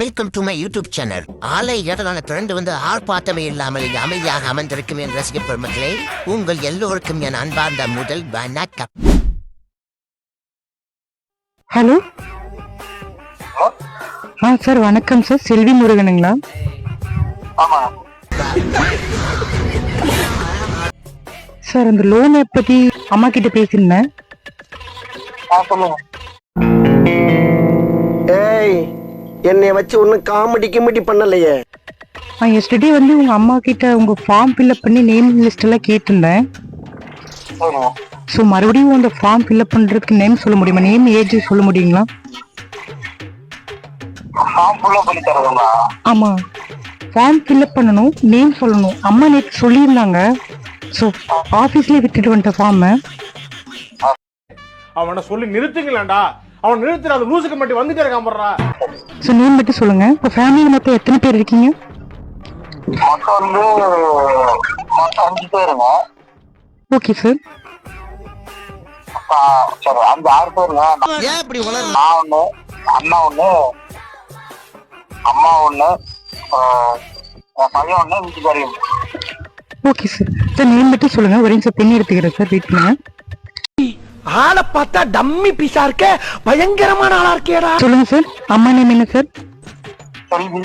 Welcome to my YouTube channel. ஆலை இடலான திரண்டு வந்து ஆர்ப்பாட்டமே இல்லாமல் இங்கு அமைதியாக அமர்ந்திருக்கும் என் ரசிக பெருமக்களே, உங்கள் எல்லோருக்கும் என் அன்பார்ந்த முதல் வணக்கம். ஹலோ சார், வணக்கம் சார். செல்வி முருகனுங்களா? சார், அந்த லோனை பத்தி அம்மா கிட்ட பேசியிருந்தேன். ஏய், என்னைய வச்சு ஒன்னும் காமெடி கிமெடி பண்ணலையே. எஸ்டர்டே வந்து உங்க அம்மா கிட்ட உங்க ஃபார்ம் ஃபில்அப் பண்ணி நேம் லிஸ்ட் எல்லாம் கேட்டிருந்தேன். ஸோ மறுபடியும் அந்த ஃபார்ம் ஃபில்அப் பண்றதுக்கு நேம் சொல்ல முடியுமா? நேம், ஏஜ் சொல்ல முடியுங்களா? ஆமா, ஃபார்ம் ஃபில்அப் பண்ணணும், நேம் சொல்லணும். அம்மா நேற்று சொல்லியிருந்தாங்க. ஸோ ஆஃபீஸ்லேயே விட்டுட்டு வந்துட்ட ஃபார்மை. அவனை சொல்லி நிறுத்துங்களேன்டா. அவன் நிறுத்துற அந்த லூசுக்கு மட்டும் வந்துட்டே இருக்கான் போடுறா. ஸோ நேம் மட்டும் சொல்லுங்க. இப்போ ஃபேமிலியில் மொத்தம் எத்தனை பேர் இருக்கீங்க? மொத்தம் 5 பேருங்க. Okay sir. சரி, 6 பேருங்க. ஏன் இப்படி உலர்? நான் ஒண்ணு, அண்ணா ஒண்ணு, அம்மா ஒண்ணு, என் பையன் ஒண்ணு, வீட்டுக்காரி ஒண்ணு. Okay sir. சார் நேம் மட்டும் சொல்லுங்க. ஒரே நிமிஷம் பெண் எடுத்துக்கிறேன் சார். வெயிட் பண்ணுங்க. ஆளை பார்த்தா டம்மி பீஸா இருக்க, பயங்கரமான ஆளா இருக்கேடா. சொல்லுங்க சார். அம்மா நேம் என்ன சார்? செல்வி.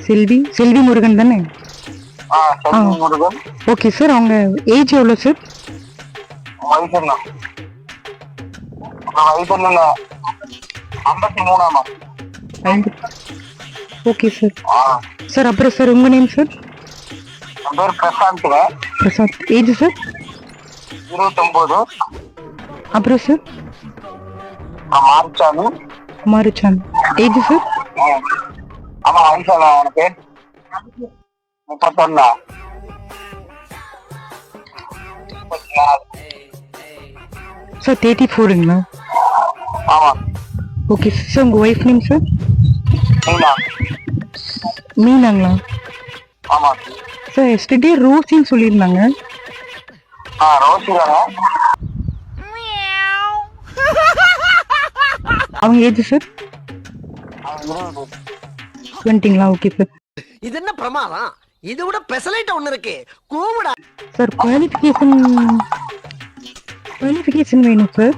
செல்வி. செல்வி முருகன் தானே? செல்வி முருகன். Okay sir. அவங்க ஏஜ் எவ்வளோ சார்? வயசு என்ன? வயசு என்னங்க? 53ஆமா. Okay sir. சார் அப்புறம் சார் உங்க நேம் சார்? என் பேர் பிரசாந்த்ங்க. பிரசாத். Age sir? 29. அப்புறம் சார்? மாரிச்சாமி. மாருச்சாமி. Age sir? ஆமா, வயசு என்ன உனக்கு? 31. சார் 34ங்களா? ஆமா. Okay sir. உங்க ஒய்ஃப் நேம் சார்? மீனா. மீனாங்களா? ஆமா. சார் எஸ்டர்டே ரோசின்னு சொல்லியிருந்தாங்க. ரோசி தானே? அவங்க ஏஜ் சார்? 20ங்களா? Okay sir. இது என்ன பிரமாதம்? இது விட பெசலைட் ஒண்ணு இருக்கு, கூவுடா. சார் குவாலிஃபிகேஷன் வேணும் சார்.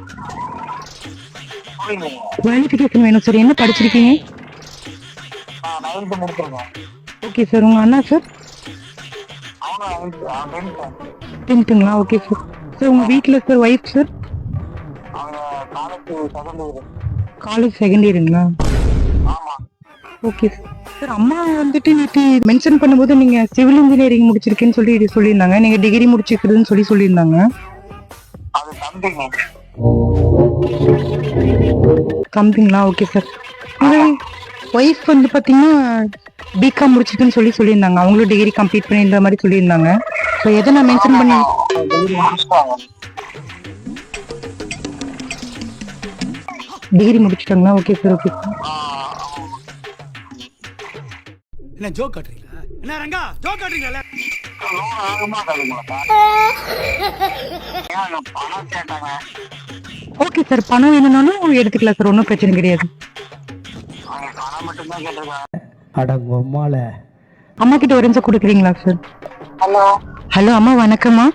குவாலிஃபிகேஷன் வேணும் சார். என்ன படிச்சிருக்கீங்க? 9th முடிச்சிருக்கேன். Okay sir. உங்க அண்ணா சார்? 10ங்களா? Okay sir. சார் உங்க வீட்டில் sir wife sir? College second இயருங்களா? Okay sir. சார் அம்மா வந்துட்டு நேற்று மென்ஷன் பண்ணும்போது நீங்க சிவில் இன்ஜினியரிங் முடிச்சிருக்கேன்னு சொல்லியிருந்தாங்க. நீங்க டிகிரி முடிச்சிருக்குதுன்னு சொல்லியிருந்தாங்க. தம்பிங்களா? Okay sir. உங்க ஒய்ஃப் வந்து பாத்தீங்கன்னா பிகாம் முடிச்சிருக்குன்னு சொல்லியிருந்தாங்க. அவங்களும் டிகிரி கம்ப்ளீட் பண்ணியிருந்த மாதிரி சொல்லியிருந்தாங்க. ஸோ எதை நான் மென்ஷன் பண்ணி டிகிரி முடிச்சிட்டாங்களா? Okay sir. Okay sir. என்ன ஜோக் காட்டுறீங்களா? என்ன ரங்கா ஜோக் காட்டுறீங்களா? பணம் கேட்டாங்க. ஓகே சார். பணம் வேணும்னாலும் எடுத்துக்கலாம் சார். ஒன்றும் பிரச்சனை கிடையாது. பணம் மட்டும்தான் கேட்டிருக்காங்க. அம்மா கிட்ட ஒரு நிமிஷம் கொடுக்குறீங்களா சார்? ஹலோ. ஹலோ அம்மா, வணக்கம்மா.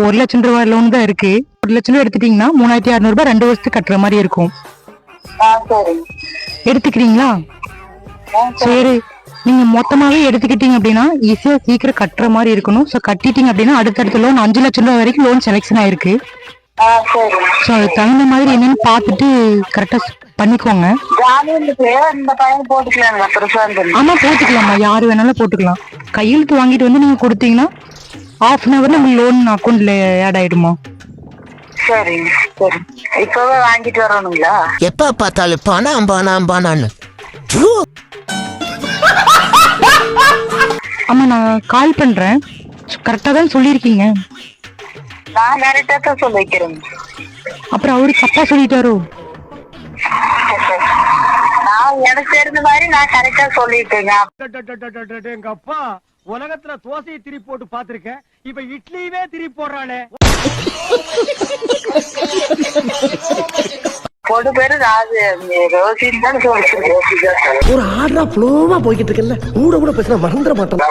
1 லட்சம் ரூபாய் லோன் தான் இருக்கு. 1 லட்சம் ரூபாய் எடுத்துட்டீங்கன்னா 3600 ரூபாய் 2 வருஷத்துக்கு கட்டுற மாதிரி இருக்கும். சரி. எடுத்துக்கிறீங்களா? சரி. நீங்க மொத்தமாவே எடுத்துக்கிட்டீங்க அப்படின்னா ஈஸியா சீக்கிரம் கட்டுற மாதிரி இருக்கணும். ஸோ கட்டிட்டீங்க அப்படின்னா அடுத்தடுத்த லோன் 5 லட்சம் ரூபாய் வரைக்கும் லோன் செலெக்ஷன் ஆயிருக்கு. ஸோ அதுக்கு தகுந்த மாதிரி என்னன்னு பார்த்துட்டு கரெக்டா பண்ணிக்கோங்க. ஆமா, போட்டுக்கலாமா? யாரு வேணாலும் போட்டுக்கலாம். கையெழுத்து வாங்கிட்டு வந்து நீங்க கொடுத்தீங்கன்னா ½ அன் ஹவர்ல உங்க லோன் அக்கௌண்ட்ல ஆட் ஆயிடுமா? சரி சரி. இப்பவே வாங்கிட்டு வரணுங்களா? எப்ப பார்த்தாலும் பணம் பணம் பணம்னு. ஆமா, நான் கால் பண்றேன். கரெக்டா தான் சொல்லியிருக்கீங்க. நான் கரெக்டா தான் சொல்லிக்கிறேன். அப்புறம் அவரு தப்பா சொல்லிட்டாரோ? நான் எனக்கு தெரிஞ்ச மாதிரி நான் கரெக்டா சொல்லிட்டேங்க. எங்க அப்பா உலகத்துல தோசையை திருப்பி போட்டு பாத்திருக்கேன். இப்ப இட்லியவே திருப்பி போடுறானே. பொண்ணு பேரு ரோசின்னு தான் சொல்லிருக்கேன். ஒரு ஆர்டரா ஃப்ளோவா போய்கிட்டு இருக்கல, கூட கூட பேசினா மறந்துட மாட்டோம்.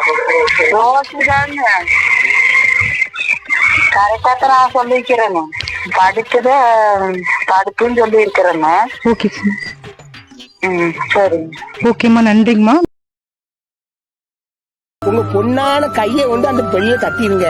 ரோசி தாங்க கரெக்டா தான் நான் சொல்லிக்கிறேன்னு. படிச்சத படிப்புன்னு சொல்லி இருக்கிறேன்னு. Okay sir. சரிங்க. ஓகேம்மா, நன்றிங்கம்மா. உங்க பொண்ணான கையை வந்து அந்த பெண்ணில தட்டிடுங்க.